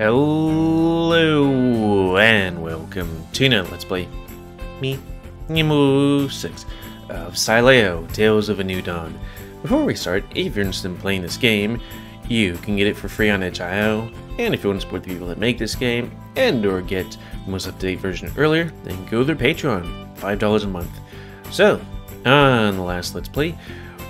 Hello and welcome to another Let's Play. Me, GamerWolfSix of Sileo, Tales of a New Dawn. Before we start, if you're interested in playing this game, you can get it for free on itch.io, and if you want to support the people that make this game and or get the most up-to-date version earlier, then go to their Patreon, $5 a month. So, on the last Let's Play,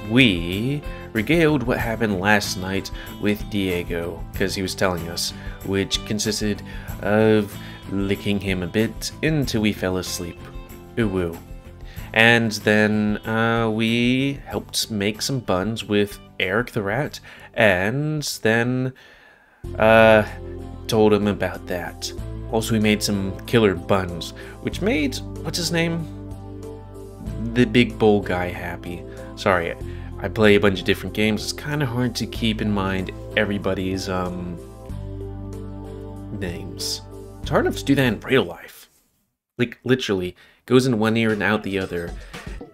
we regaled what happened last night with Diego, because he was telling us, which consisted of licking him a bit until we fell asleep. Ooh woo. And then we helped make some buns with Eric the Rat, and then told him about that. Also, we made some killer buns, which made, what's his name? The big bowl guy happy. Sorry, I play a bunch of different games. It's kind of hard to keep in mind everybody's names. It's hard enough to do that in real life. Like, literally, goes in one ear and out the other.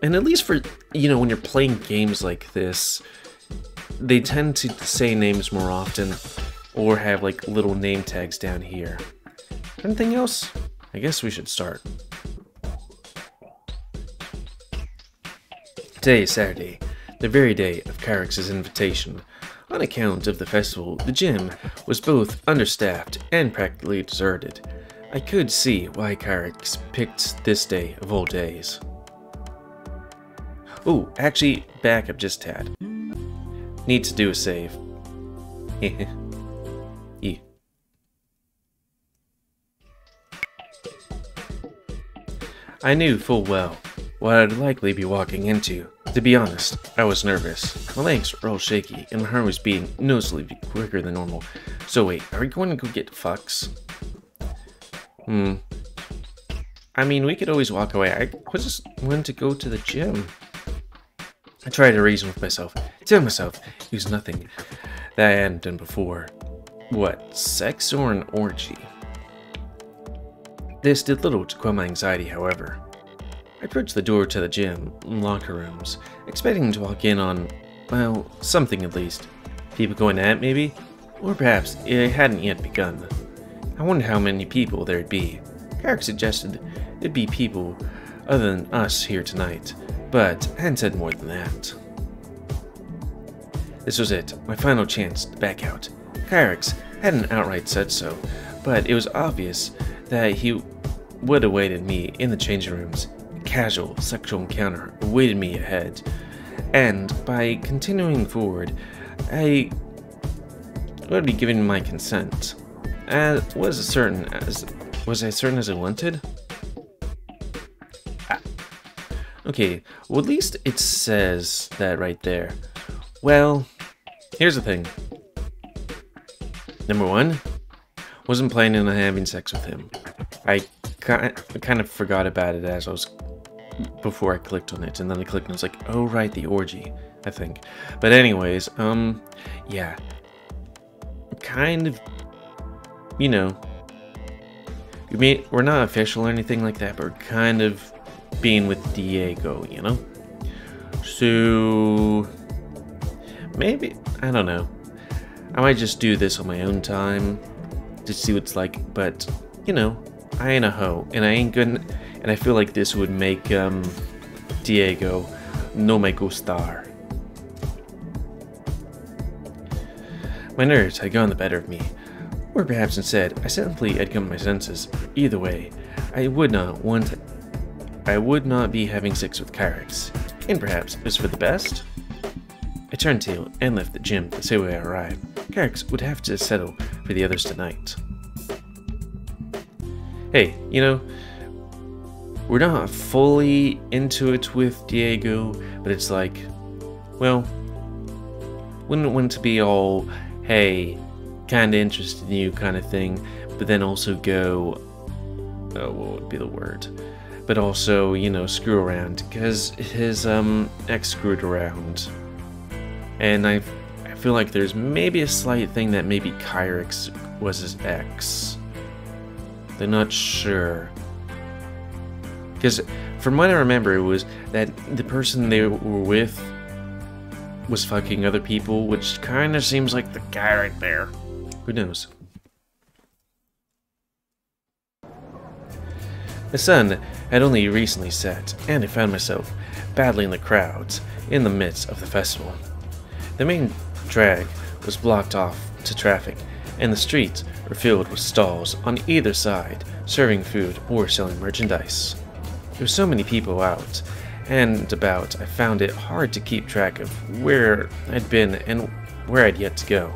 And at least for, you know, when you're playing games like this, they tend to say names more often, or have, like, little name tags down here. Anything else? I guess we should start. Today is Saturday, the very day of Kyrix's invitation. On account of the festival, the gym was both understaffed and practically deserted. I could see why Kyrix picked this day of all days. Oh, actually, back up just a tad. Need to do a save. Yeah. I knew full well what I'd likely be walking into. To be honest, I was nervous. My legs were all shaky, and my heart was beating noticeably quicker than normal. So wait, are we going to go get fucks? I mean, we could always walk away. I just wanted to go to the gym. I tried to reason with myself, tell myself it was nothing that I hadn't done before. What, sex or an orgy? This did little to quell my anxiety, however. I approached the door to the gym, locker rooms, expecting to walk in on, well, something at least. People going at it, maybe? Or perhaps it hadn't yet begun. I wondered how many people there'd be. Kyrix suggested there'd be people other than us here tonight, but I hadn't said more than that. This was it, my final chance to back out. Kyrix hadn't outright said so, but it was obvious that he would have awaited me in the changing rooms. A casual sexual encounter awaited me ahead, and by continuing forward, I would be giving my consent. Was I certain as I wanted? Okay, well, at least it says that right there. Well, here's the thing. Number one, wasn't planning on having sex with him. I kind of forgot about it as I was, before I clicked on it, and then I clicked and I was like, oh right, the orgy, I think. But anyways, yeah. Kind of, you know, we're not official or anything like that, but we're kind of being with Diego, you know? So, maybe, I don't know. I might just do this on my own time to see what it's like, but, you know, I ain't a hoe, and I ain't gonna, and I feel like this would make, Diego no me gustar. My nerves had gone the better of me, or perhaps instead, I simply had come to my senses. Either way, I would not be having sex with Kyrix, and perhaps it was for the best? I turned tail and left the gym the same way I arrived. Kyrix would have to settle for the others tonight. Hey, you know, we're not fully into it with Diego, but it's like, well, wouldn't want to be all, hey, kinda interested in you kind of thing, but then also go, oh, what would be the word? But also, you know, screw around, because his ex screwed around. And I feel like there's maybe a slight thing that maybe Kyrix was his ex. They're not sure. Because from what I remember, it was that the person they were with was fucking other people, which kind of seems like the guy right there. Who knows? The sun had only recently set, and I found myself battling the crowds in the midst of the festival. The main drag was blocked off to traffic, and the streets were filled with stalls on either side, serving food or selling merchandise. There were so many people out and about, I found it hard to keep track of where I'd been and where I'd yet to go.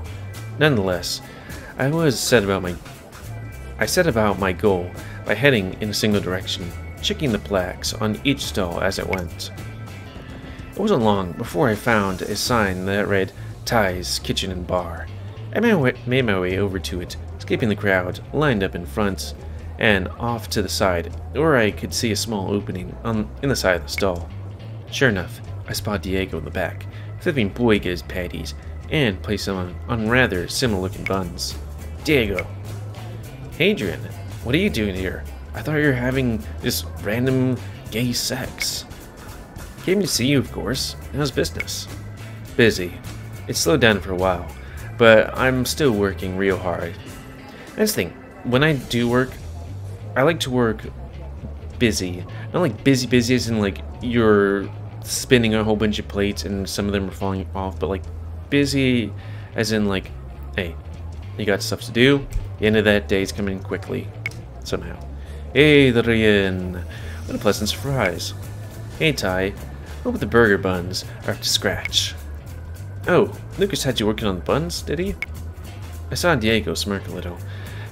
Nonetheless, I set about my goal by heading in a single direction, checking the plaques on each stall as I went. It wasn't long before I found a sign that read Ty's Kitchen and Bar. I made my way over to it, skipping the crowd lined up in front and off to the side, where I could see a small opening in the side of the stall. Sure enough, I spot Diego in the back, flipping boigas patties and placing them on rather similar-looking buns. Diego. Adrian, what are you doing here? I thought you were having just random gay sex. Came to see you, of course. How's business? Busy. It slowed down for a while, but I'm still working real hard. That's the thing, when I do work, I like to work busy. Not like busy as in like you're spinning a whole bunch of plates and some of them are falling off, but like busy as in like, hey, you got stuff to do, the end of that day's coming quickly, somehow. Adrian, what a pleasant surprise. Hey Ty, hope the burger buns are up to scratch. Oh, Lucas had you working on the buns, did he? I saw Diego smirk a little.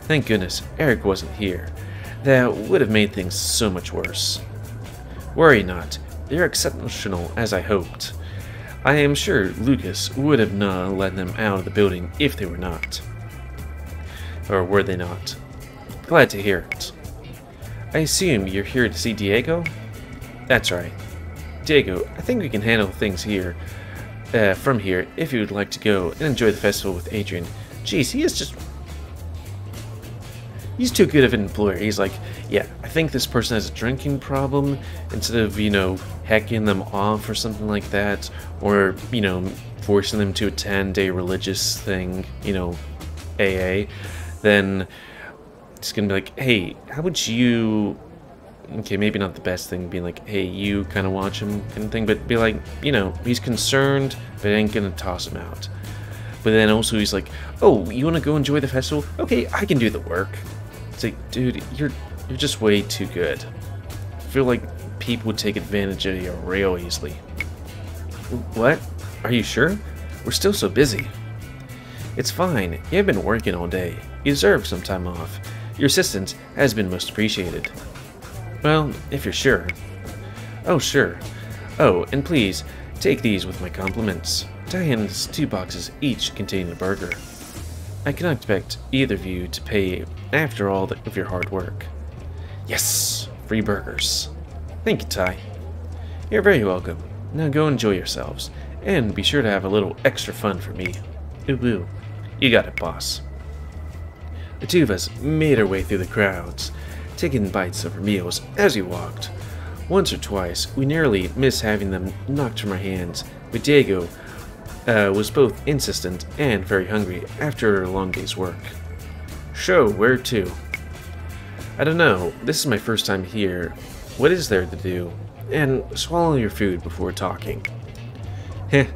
Thank goodness Eric wasn't here. That would have made things so much worse. Worry not, they're exceptional as I hoped. I am sure Lucas would have not let them out of the building if they were not. Or were they not? Glad to hear it. I assume you're here to see Diego? That's right. Diego, I think we can handle things here, from here, if you would like to go and enjoy the festival with Adrian. Jeez, he's too good of an employer. He's like, yeah, I think this person has a drinking problem, instead of, hacking them off or something like that, or, forcing them to attend a religious thing, AA, then it's gonna be like, hey, how would you... Okay, maybe not the best thing, being like, hey, you kind of watch him kind of thing, but be like, he's concerned, but ain't gonna toss him out. But then also he's like, oh, you want to go enjoy the festival? Okay, I can do the work. It's like, dude, you're just way too good. I feel like people would take advantage of you real easily. What? Are you sure? We're still so busy. It's fine. You have been working all day. You deserve some time off. Your assistance has been most appreciated. Well, if you're sure. Oh, sure. Oh, and please, take these with my compliments. Ty hands 2 boxes each containing a burger. I cannot expect either of you to pay after all of your hard work. Yes, free burgers. Thank you, Ty. You're very welcome. Now go enjoy yourselves, and be sure to have a little extra fun for me. Ooh, ooh. You got it, boss. The two of us made our way through the crowds, taking bites of our meals as we walked. Once or twice, we nearly missed having them knocked from our hands, but Diego was both insistent and very hungry after a long day's work. So, where to? I don't know. This is my first time here. What is there to do? And swallow your food before talking. Heh.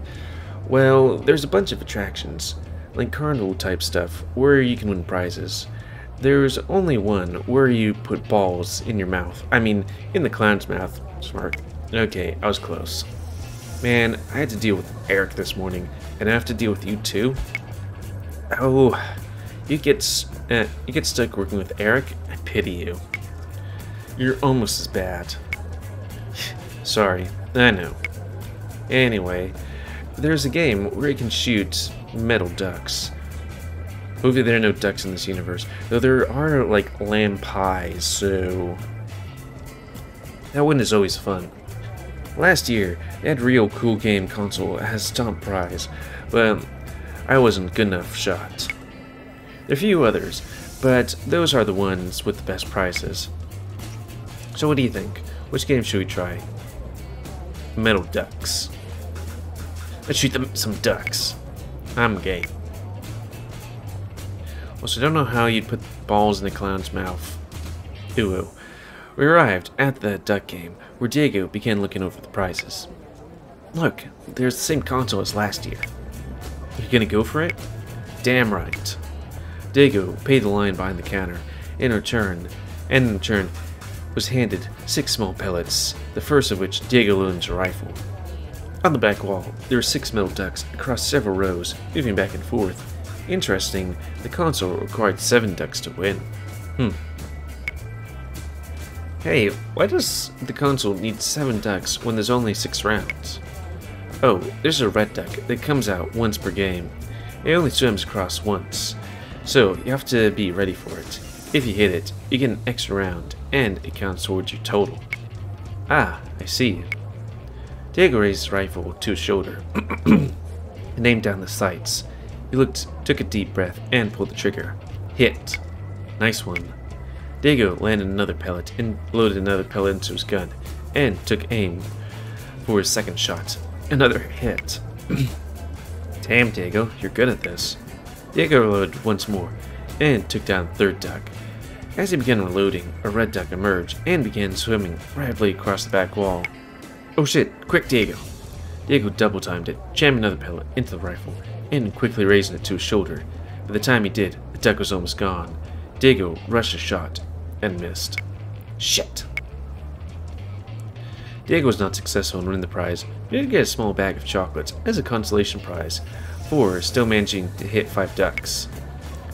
Well, there's a bunch of attractions, like carnival type stuff, where you can win prizes. There's only one where you put balls in your mouth. I mean, in the clown's mouth. Smart. Okay, I was close. Man, I had to deal with Eric this morning, and I have to deal with you too? Oh, you get stuck working with Eric? I pity you. You're almost as bad. Sorry, I know. Anyway, there's a game where you can shoot metal ducks. Hopefully there are no ducks in this universe, though there are, like, lamb pies, so... That one is always fun. Last year, they had Real Cool Game Console as top prize, but I wasn't good enough shot. There are a few others, but those are the ones with the best prizes. So what do you think? Which game should we try? Metal ducks. Let's shoot them some ducks. I'm gay. Also, I don't know how you'd put balls in the clown's mouth. Ooh. We arrived at the duck game, where Diego began looking over the prizes. Look, there's the same console as last year. You gonna go for it? Damn right. Diego paid the line behind the counter, in return, was handed 6 small pellets, the first of which Diego loaded into a rifle. On the back wall, there were 6 metal ducks across several rows, moving back and forth. Interesting, the console required 7 ducks to win. Hey, why does the console need 7 ducks when there's only 6 rounds? Oh, there's a red duck that comes out once per game. It only swims across once, so you have to be ready for it. If you hit it, you get an extra round, and it counts towards your total. Ah, I see. Diego raised his rifle to his shoulder and aimed down the sights. He took a deep breath, and pulled the trigger. Hit. Nice one. Diego landed another pellet and loaded another pellet into his gun, and took aim for his second shot. Another hit. Damn, Diego, you're good at this. Diego reloaded once more, and took down the third duck. As he began reloading, a red duck emerged and began swimming rapidly across the back wall. Oh shit, quick Diego! Diego double-timed it, jammed another pellet into the rifle, and quickly raising it to his shoulder. By the time he did, the duck was almost gone. Diego rushed a shot, and missed. Shit! Diego was not successful in winning the prize, but he did get a small bag of chocolates as a consolation prize for still managing to hit 5 ducks.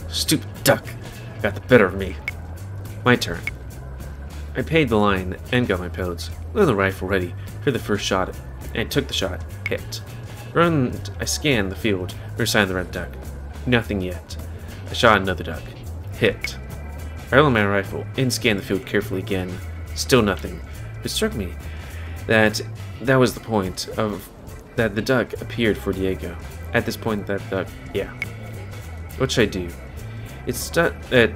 Stupid duck got the better of me. My turn. I paid the line and got my pellets, loaded the rifle ready for the first shot, and took the shot. Hit. I scanned the field for a sign of the red duck. Nothing yet. I shot another duck. Hit. I reloaded my rifle and scanned the field carefully again. Still nothing. It struck me that was the point that the duck appeared for Diego. At this point, that duck, yeah. What should I do? It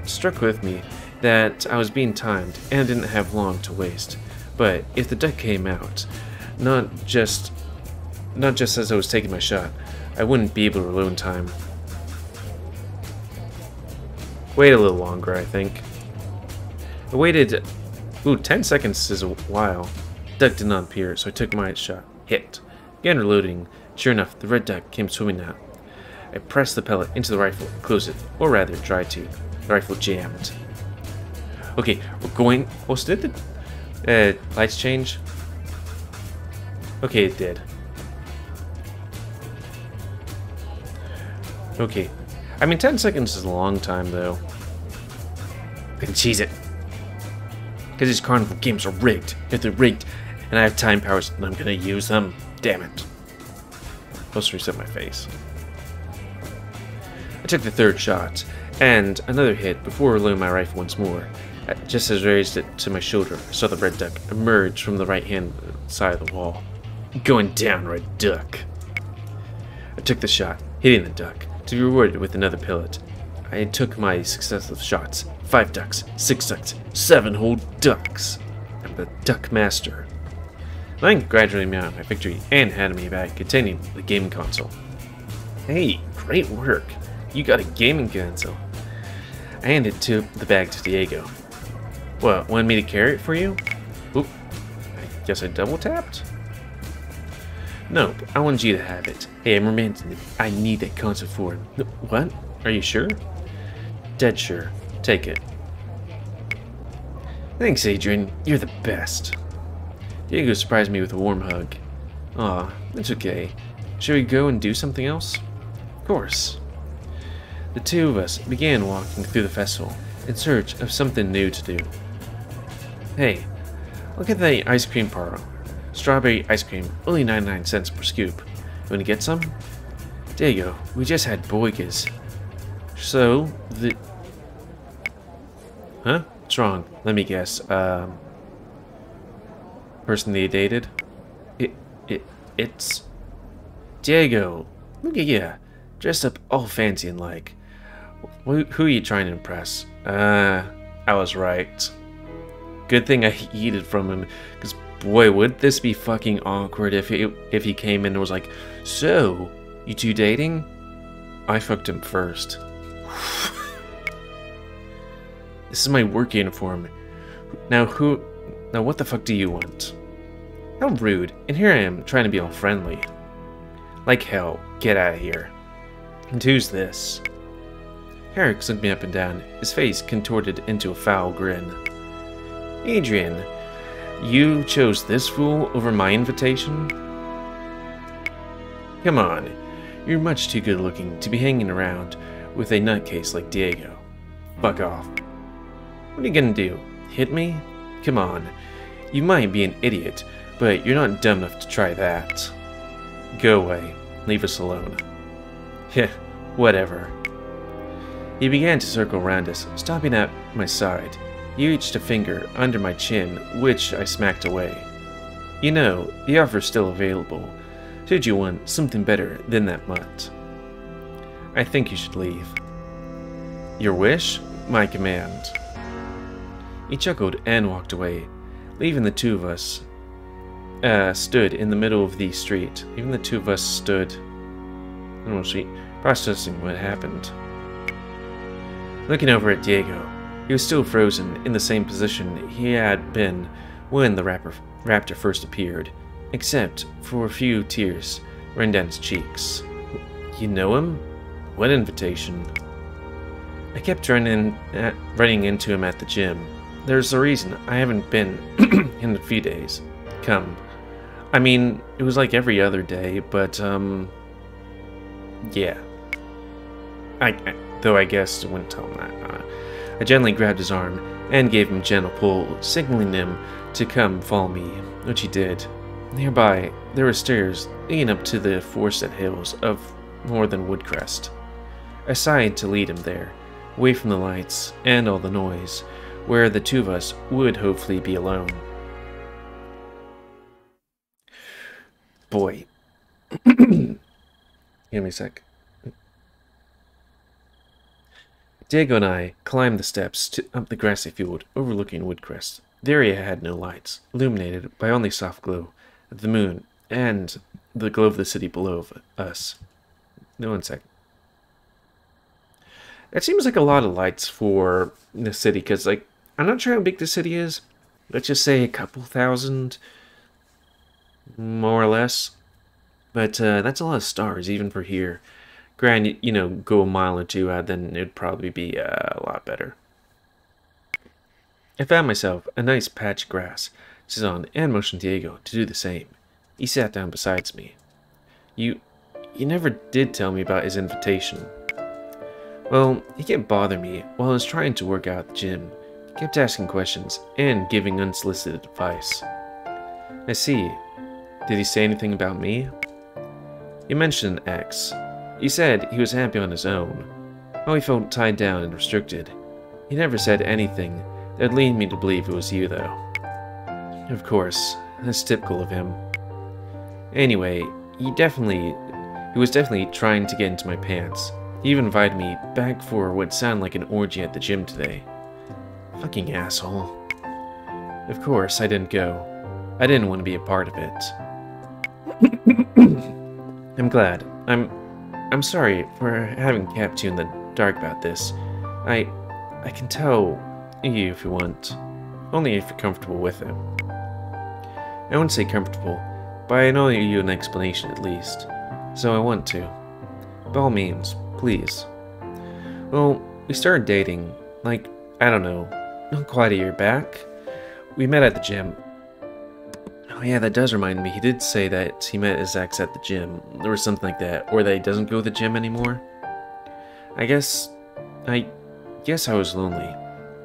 struck with me that I was being timed and I didn't have long to waste. But if the duck came out, not just as I was taking my shot, I wouldn't be able to reload in time. Wait a little longer, I think. I waited. 10 seconds is a while. Duck did not appear, so I took my shot. Hit. Again reloading. Sure enough, the red duck came swimming out. I pressed the pellet into the rifle, closed it, or rather, tried to. The rifle jammed. Okay, we're going. Oh, so did the lights change? Okay, it did. Okay. I mean, 10 seconds is a long time, though. I can cheese it. Because these carnival games are rigged. If they're rigged, and I have time powers, and I'm gonna use them. Damn it. Let's reset my face. I took the third shot, and another hit before reloading my rifle once more. Just as I raised it to my shoulder, I saw the red duck emerge from the right-hand side of the wall. Going down, red duck. I took the shot, hitting the duck, to be rewarded with another pellet. I took my successive shots. 5 ducks, 6 ducks, 7 whole ducks. I'm the duck master. I congratulated me on my victory and handed me back, containing the gaming console. Hey, great work. You got a gaming console. I handed the bag to Diego. What, wanted me to carry it for you? Oop, I guess I double tapped? Nope, I wanted you to have it. Hey, I'm romantic. I need that console for him. What? Are you sure? Dead sure. Take it. Thanks, Adrian. You're the best. Diego surprised me with a warm hug. Aw, it's okay. Shall we go and do something else? Of course. The two of us began walking through the festival in search of something new to do. Hey, look at the ice cream parlor. Strawberry ice cream, only 99 cents per scoop. You wanna get some? Diego, we just had boigas. So, Huh? What's wrong? Let me guess. Person they dated? It's... Diego, look at you. Dressed up all fancy and like. Who are you trying to impress? I was right. Good thing I yeeted from him, because boy, would this be fucking awkward if he came in and was like, so, you two dating? I fucked him first. This is my work uniform. Now who Now what the fuck do you want? How rude, and here I am trying to be all friendly. Like hell, get out of here. And who's this? Herrick looked me up and down, his face contorted into a foul grin. Adrian, you chose this fool over my invitation? Come on, you're much too good looking to be hanging around with a nutcase like Diego. Fuck off. What are you gonna do? Hit me? Come on. You might be an idiot, but you're not dumb enough to try that. Go away. Leave us alone. Heh, whatever. He began to circle around us, stopping at my side. He reached a finger under my chin, which I smacked away. You know, the offer's still available, should you want something better than that mutt. I think you should leave. Your wish? My command. He chuckled and walked away, leaving the two of us stood in the middle of the street. Even the two of us stood in the middle of the street, processing what happened. Looking over at Diego, he was still frozen in the same position he had been when the raptor first appeared, except for a few tears running down his cheeks. You know him? What invitation? I kept running into him at the gym. There's a reason I haven't been in a few days. Come. I mean, it was like every other day, but, yeah. Though I guess I wouldn't tell him that. I gently grabbed his arm and gave him a gentle pull, signaling him to come follow me, which he did. Nearby, there were stairs leading up to the forested hills of northern Woodcrest. I sighed to lead him there, away from the lights and all the noise, where the two of us would hopefully be alone. Boy. Give me a sec. Diego and I climbed the steps up the grassy field overlooking Woodcrest. The area had no lights, illuminated by only soft glow of the moon and the glow of the city below us. No, 1 second. That seems like a lot of lights for the city, because, like, I'm not sure how big the city is. Let's just say a couple thousand, more or less. But that's a lot of stars, even for here. Granted, you know, go a mile or two out, then it'd probably be a lot better. I found myself a nice patch of grass, sit on, and motioned Diego to do the same. He sat down beside me. You never did tell me about his invitation. Well, he kept bothering me while I was trying to work out at the gym. He kept asking questions and giving unsolicited advice. I see. Did he say anything about me? He mentioned an ex. He said he was happy on his own. How he felt tied down and restricted. He never said anything that would lead me to believe it was you, though. Of course, that's typical of him. Anyway, he was definitely trying to get into my pants. He even invited me back for what sounded like an orgy at the gym today. Fucking asshole. Of course, I didn't go. I didn't want to be a part of it. I'm glad. I'm sorry for having kept you in the dark about this. I can tell you if you want. Only if you're comfortable with it. I won't say comfortable, but I know you an explanation at least. So I want to. By all means, please. Well, we started dating, like, I don't know, not quite a year back. We met at the gym. Oh yeah, that does remind me, he did say that he met his ex at the gym, or something like that, or that he doesn't go to the gym anymore. I guess I was lonely.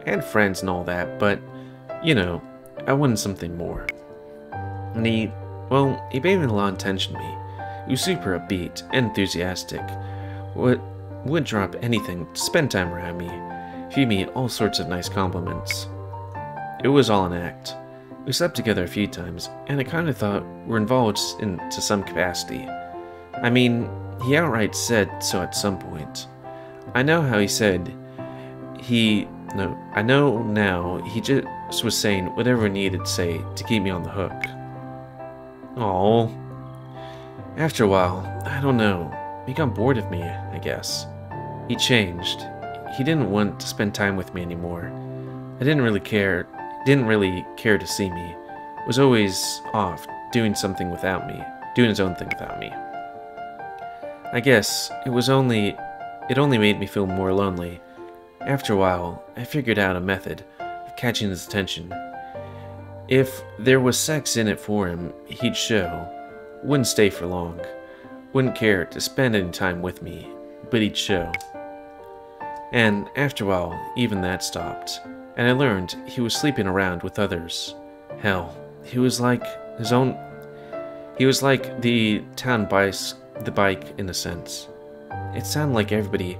I had friends and all that, but, you know, I wanted something more. And he paid me a lot of attention to me. He was super upbeat and enthusiastic. Would drop anything to spend time around me, feed me all sorts of nice compliments. It was all an act. We slept together a few times, and I kind of thought we're involved to some capacity. I mean, he outright said so at some point. I know how he said I know now he just was saying whatever he needed to say to keep me on the hook. Aww. After a while, I don't know, he got bored of me, I guess. He changed. He didn't want to spend time with me anymore. I didn't really care. He didn't really care to see me, was always off doing something without me, doing his own thing without me. I guess it only made me feel more lonely. After a while, I figured out a method of catching his attention. If there was sex in it for him, he'd show. Wouldn't stay for long. Wouldn't care to spend any time with me, but he'd show. And after a while, even that stopped, and I learned he was sleeping around with others. Hell, he was like the town bike in a sense. It sounded like everybody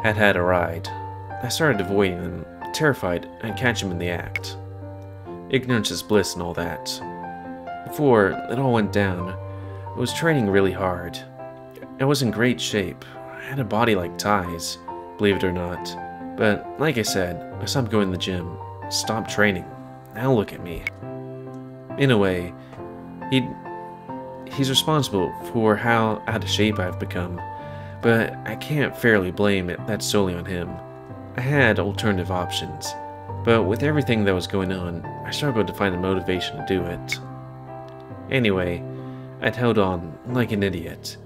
had a ride. I started avoiding them, terrified I'd catch him in the act. Ignorance is bliss and all that. Before it all went down, I was training really hard. I was in great shape. I had a body like Ty's, believe it or not. But like I said, I stopped going to the gym, stopped training. Now look at me. In a way, he's responsible for how out of shape I've become, but I can't fairly blame that solely on him. I had alternative options, but with everything that was going on, I struggled to find the motivation to do it. Anyway, I'd held on like an idiot,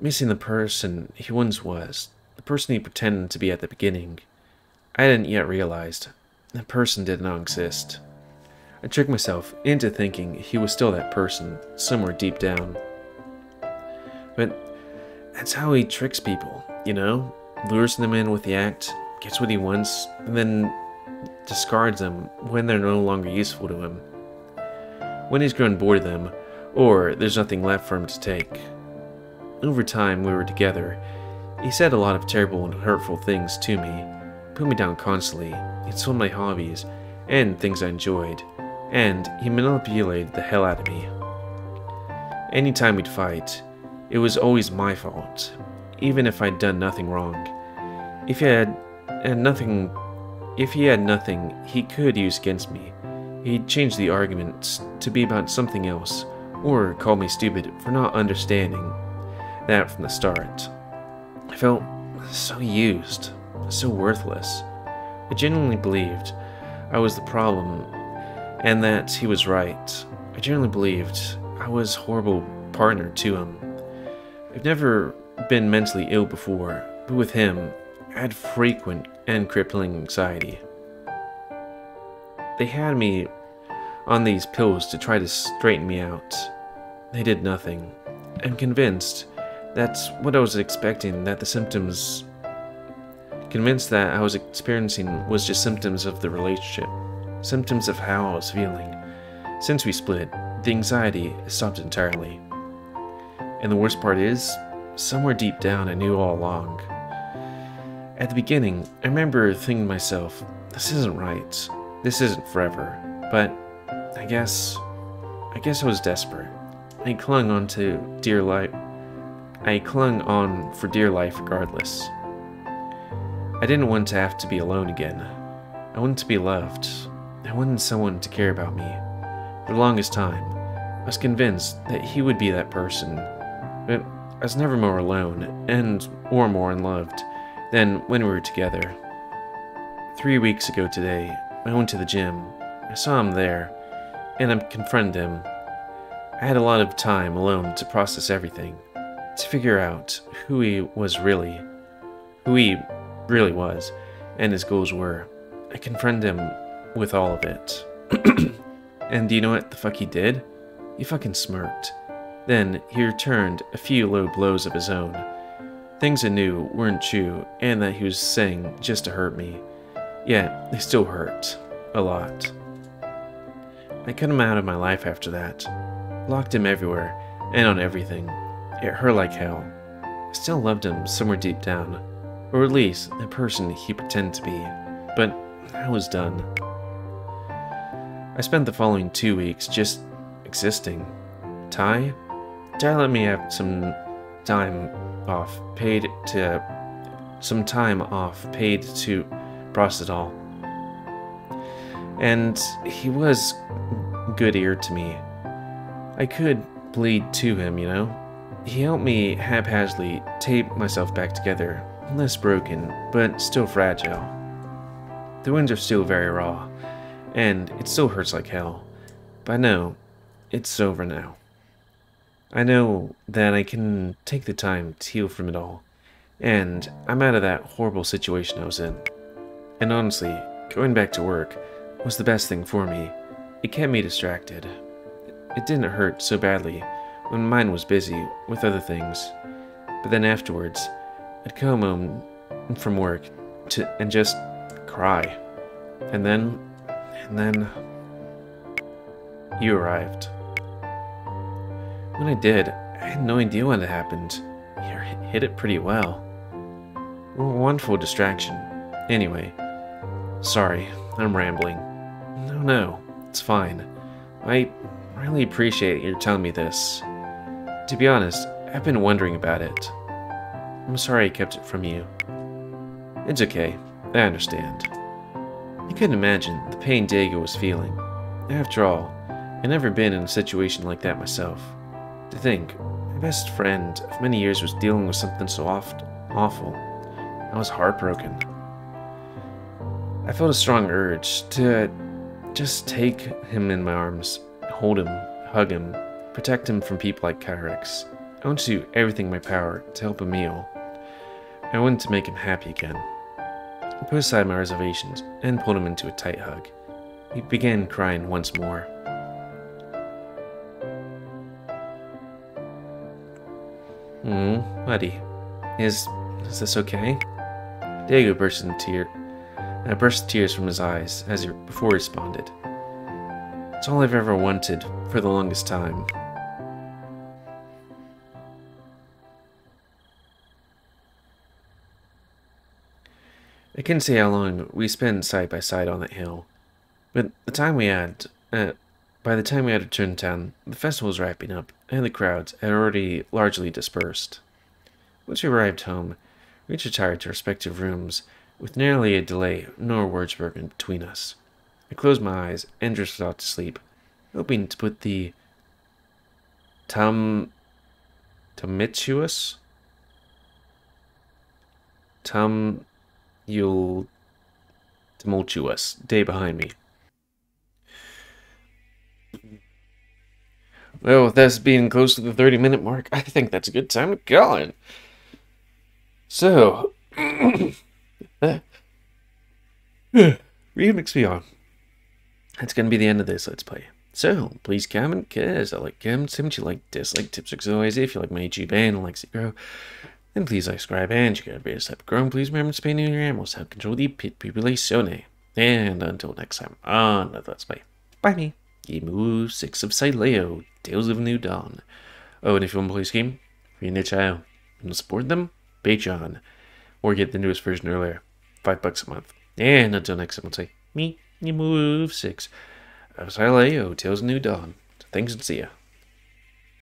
missing the person he once was, the person he pretended to be at the beginning. I hadn't yet realized that person did not exist. I tricked myself into thinking he was still that person, somewhere deep down. But that's how he tricks people, you know? Lures them in with the act, gets what he wants, and then discards them when they're no longer useful to him. When he's grown bored of them, or there's nothing left for him to take. Over time we were together. He said a lot of terrible and hurtful things to me, put me down constantly, he sold my hobbies, and things I enjoyed, and he manipulated the hell out of me. Anytime we'd fight, it was always my fault, even if I'd done nothing wrong. If he had nothing he could use against me, he'd change the argument to be about something else, or call me stupid for not understanding that from the start. I felt so used, so worthless. I genuinely believed I was the problem, and that he was right. I genuinely believed I was a horrible partner to him. I've never been mentally ill before, but with him, I had frequent and crippling anxiety. They had me on these pills to try to straighten me out. They did nothing. I'm convinced that's what I was expecting, that I was experiencing was just symptoms of the relationship, symptoms of how I was feeling. Since we split, the anxiety stopped entirely. And the worst part is, somewhere deep down I knew all along. At the beginning, I remember thinking to myself, this isn't right, this isn't forever, but I guess I was desperate. I clung on for dear life regardless. I didn't want to have to be alone again. I wanted to be loved. I wanted someone to care about me. For the longest time, I was convinced that he would be that person, but I was never more alone or more unloved than when we were together. 3 weeks ago today, I went to the gym. I saw him there, and I confronted him. I had a lot of time alone to process everything, to figure out who he really was, and his goals were. I confronted him with all of it. And do you know what the fuck he did? He fucking smirked. Then he returned a few low blows of his own. Things I knew weren't true, and that he was saying just to hurt me. Yet, they still hurt. A lot. I cut him out of my life after that. Blocked him everywhere, and on everything. It hurt like hell. I still loved him somewhere deep down. Or at least, the person he pretended to be. But I was done. I spent the following 2 weeks just existing. Ty let me have some time off paid to process it all. And he was good ear to me. I could bleed to him, you know? He helped me haphazardly tape myself back together, less broken, but still fragile. The wounds are still very raw, and it still hurts like hell. But I know it's over now. I know that I can take the time to heal from it all, and I'm out of that horrible situation I was in. And honestly, going back to work was the best thing for me. It kept me distracted. It didn't hurt so badly when my mind was busy with other things. But then afterwards, I'd come home from work and just cry. And then you arrived. When I did, I had no idea what had happened. You hit it pretty well. A wonderful distraction. Anyway, sorry, I'm rambling. No, it's fine. I really appreciate you telling me this. To be honest, I've been wondering about it. I'm sorry I kept it from you. It's okay, I understand. I couldn't imagine the pain Diego was feeling. After all, I've never been in a situation like that myself. To think, my best friend of many years was dealing with something so awful. I was heartbroken. I felt a strong urge to just take him in my arms, hold him, hug him, protect him from people like Kyrex. I want to do everything in my power to help him heal. I wanted to make him happy again. I put aside my reservations and pulled him into a tight hug. He began crying once more. Buddy, is this okay? Diego burst tears from his eyes before he responded. It's all I've ever wanted for the longest time. I can't say how long we spent side by side on that hill, but by the time we had returned to town, the festival was wrapping up, and the crowds had already largely dispersed. Once we arrived home, we each retired to our respective rooms, with nearly a delay nor words spoken between us. I closed my eyes and drifted off to sleep, hoping to put the tumultuous day behind me. Well, with us being close to the 30-minute mark, I think that's a good time to call it. So, Remix Beyond. That's going to be the end of this Let's Play. So, please comment, cause I like comments, see what you like, dislike, tips, or always. If you like my YouTube and likes it grow, then please subscribe and check out various type of growing. Please remember to spend your animals, have control the pit population. And until next time on Let's Play, bye me. GamerWolfSix of Sileo, Tales of a New Dawn. Oh, and if you want to play this game, Reunite and support them, Patreon, or get the newest version earlier, $5 a month. And until next time, I'll say, me, GamerWolfSix of Sileo, Tales of a New Dawn. So thanks and see ya.